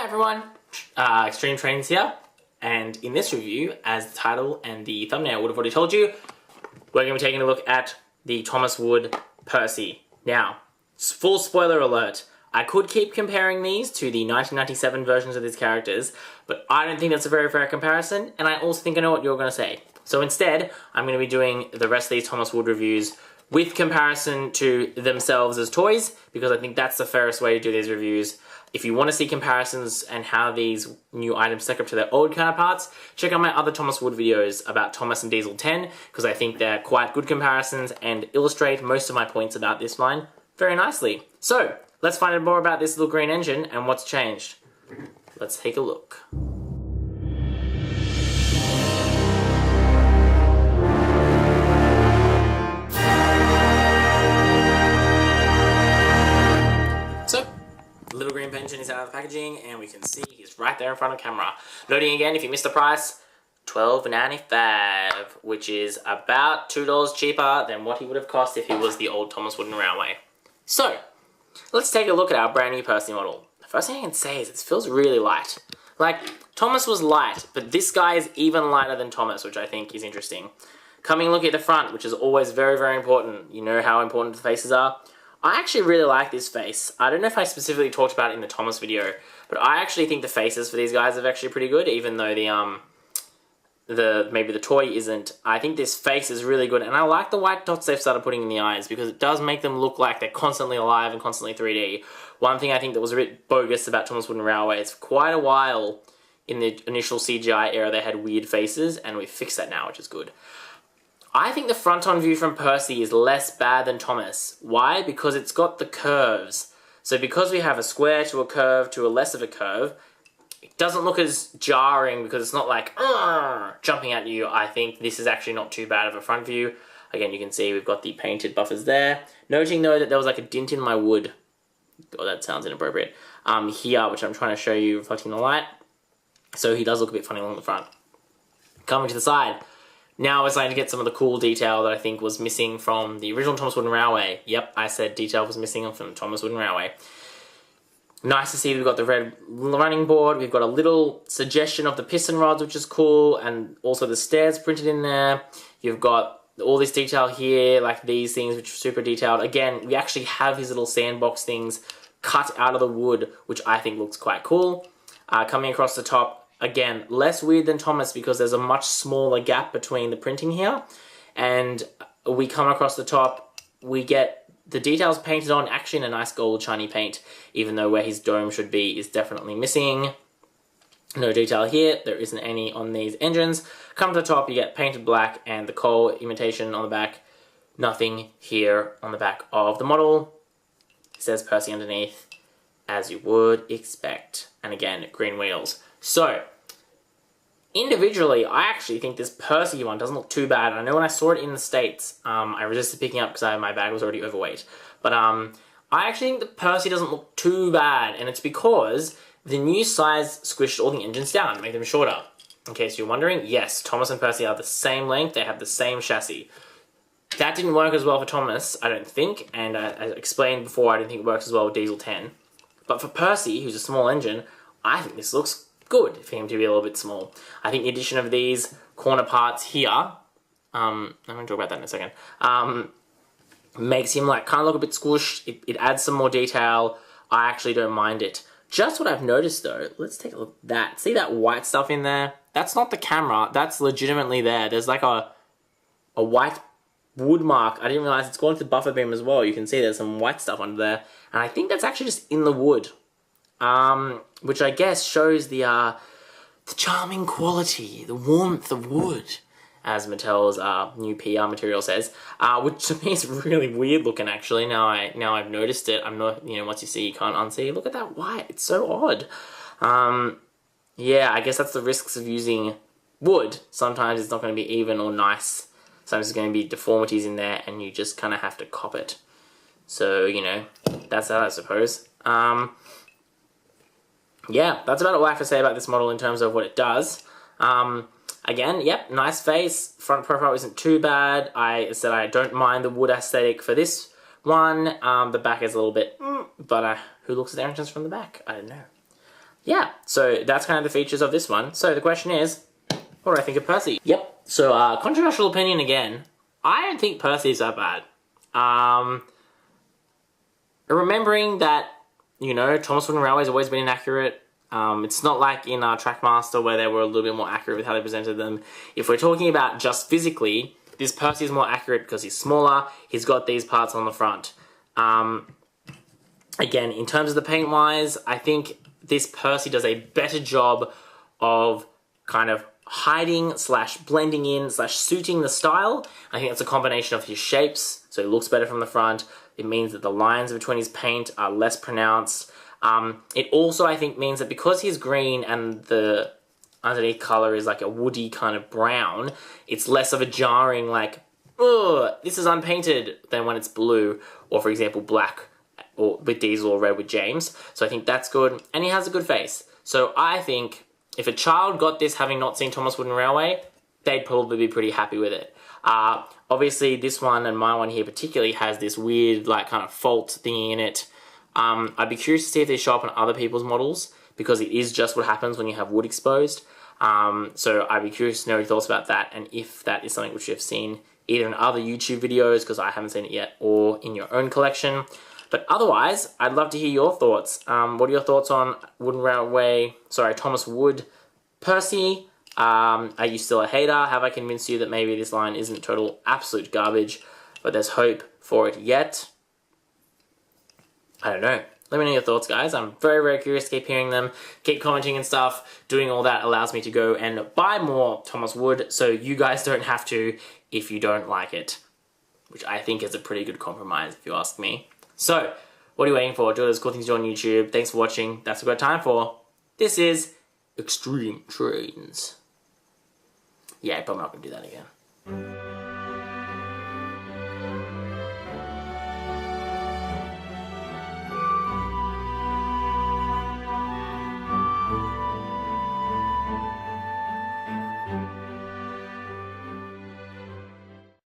Hi everyone, XtremeTrainz here, and in this review, as the title and the thumbnail would have already told you, we're going to be taking a look at the Thomas Wood Percy. Now, full spoiler alert, I could keep comparing these to the 1997 versions of these characters, but I don't think that's a very fair comparison, and I also think I know what you're going to say. So instead, I'm going to be doing the rest of these Thomas Wood reviews with comparison to themselves as toys, because I think that's the fairest way to do these reviews. If you want to see comparisons and how these new items stack up to their old counterparts, check out my other Thomas Wood videos about Thomas and Diesel 10, because I think they're quite good comparisons and illustrate most of my points about this line very nicely. So, let's find out more about this little green engine and what's changed. Let's take a look. Little green engine is out of the packaging, and we can see he's right there in front of camera. Loading again, if you missed the price, $12.95, which is about $2 cheaper than what he would have cost if he was the old Thomas Wooden Railway. So, let's take a look at our brand new Percy model. The first thing I can say is it feels really light. Like, Thomas was light, but this guy is even lighter than Thomas, which I think is interesting. Coming look at the front, which is always very, very important. You know how important the faces are. I actually really like this face. I don't know if I specifically talked about it in the Thomas video, but I actually think the faces for these guys are actually pretty good, even though maybe the toy isn't. I think this face is really good, and I like the white dots they've started putting in the eyes, because it does make them look like they're constantly alive and constantly 3D. One thing I think that was a bit bogus about Thomas Wooden Railway is for quite a while in the initial CGI era they had weird faces, and we've fixed that now, which is good. I think the front-on view from Percy is less bad than Thomas. Why? Because it's got the curves. So because we have a square to a curve to a less of a curve, it doesn't look as jarring because it's not like jumping at you. I think this is actually not too bad of a front view. Again, you can see we've got the painted buffers there. Noting though that there was like a dint in my wood. Oh, that sounds inappropriate. Here, which I'm trying to show you reflecting the light. So he does look a bit funny along the front. Coming to the side. Now we're starting to get some of the cool detail that I think was missing from the original Thomas Wooden Railway. Yep, I said detail was missing from Thomas Wooden Railway. Nice to see we've got the red running board. We've got a little suggestion of the piston rods, which is cool, and also the stairs printed in there. You've got all this detail here, like these things, which are super detailed. Again, we actually have his little sandbox things cut out of the wood, which I think looks quite cool. Coming across the top, again, less weird than Thomas because there's a much smaller gap between the printing here. And we come across the top, we get the details painted on actually in a nice gold shiny paint, even though where his dome should be is definitely missing. No detail here, there isn't any on these engines. Come to the top, you get painted black and the coal imitation on the back. Nothing here on the back of the model. It says Percy underneath, as you would expect. And again, green wheels. So, individually, I actually think this Percy one doesn't look too bad. I know when I saw it in the States, I resisted picking up because my bag was already overweight. But I actually think that Percy doesn't look too bad, and it's because the new size squished all the engines down to make them shorter. In case you're wondering, yes, Thomas and Percy are the same length, they have the same chassis. That didn't work as well for Thomas, I don't think, and as explained before, I don't think it works as well with Diesel 10. But for Percy, who's a small engine, I think this looks good for him to be a little bit small. I think the addition of these corner parts here, I'm going to talk about that in a second, makes him like kind of look a bit squished. It adds some more detail. I actually don't mind it. Just what I've noticed though, let's take a look at that. See that white stuff in there? That's not the camera, that's legitimately there. There's like a white wood mark. I didn't realize it's gone to the buffer beam as well. You can see there's some white stuff under there. And I think that's actually just in the wood. Which I guess shows the charming quality, the warmth of wood, as Mattel's new PR material says, which to me is really weird looking actually. Now I've noticed it. I'm not, once you see, you can't unsee. Look at that white. It's so odd. Yeah, I guess that's the risks of using wood. Sometimes it's not going to be even or nice. Sometimes there's going to be deformities in there, and you just kind of have to cop it. So that's that, I suppose. Yeah, that's about all I have to say about this model in terms of what it does. Again, yep, nice face. Front profile isn't too bad. I said I don't mind the wood aesthetic for this one. The back is a little bit, but who looks at the entrance from the back? I don't know. yeah, so that's kind of the features of this one. So the question is, what do I think of Percy? Yep, so controversial opinion again. I don't think Percy's that bad. Remembering that, you know, Thomas Wooden Railway's always been inaccurate. It's not like in Trackmaster where they were a little bit more accurate with how they presented them. If we're talking about just physically, this Percy is more accurate because he's smaller. He's got these parts on the front. Again, in terms of the paint-wise, I think this Percy does a better job of kind of hiding / blending in / suiting the style. I think that's a combination of his shapes, so it looks better from the front. It means that the lines between his paint are less pronounced. It also, I think, means that because he's green and the underneath color is like a woody kind of brown, it's less of a jarring, like, oh, this is unpainted, than when it's blue, or for example, black or with Diesel or red with James. So I think that's good. And he has a good face. So I think if a child got this having not seen Thomas Wooden Railway, they'd probably be pretty happy with it. Obviously, this one and my one here particularly has this weird, like, kind of fault thingy in it. I'd be curious to see if they show up on other people's models, because it is just what happens when you have wood exposed. So I'd be curious to know your thoughts about that, and if that is something which you have seen either in other YouTube videos, because I haven't seen it yet, or in your own collection. But otherwise, I'd love to hear your thoughts. What are your thoughts on Thomas Wood Percy? Are you still a hater? Have I convinced you that maybe this line isn't total absolute garbage, but there's hope for it yet? I don't know. Let me know your thoughts, guys. I'm very, very curious to keep hearing them. Keep commenting and stuff. Doing all that allows me to go and buy more Thomas Wood, so you guys don't have to if you don't like it, which I think is a pretty good compromise, if you ask me. So, what are you waiting for? Do all those cool things you do on YouTube. Thanks for watching. That's what we've got time for. This is XtremeTrainz. Yeah, I'm probably not going to do that again.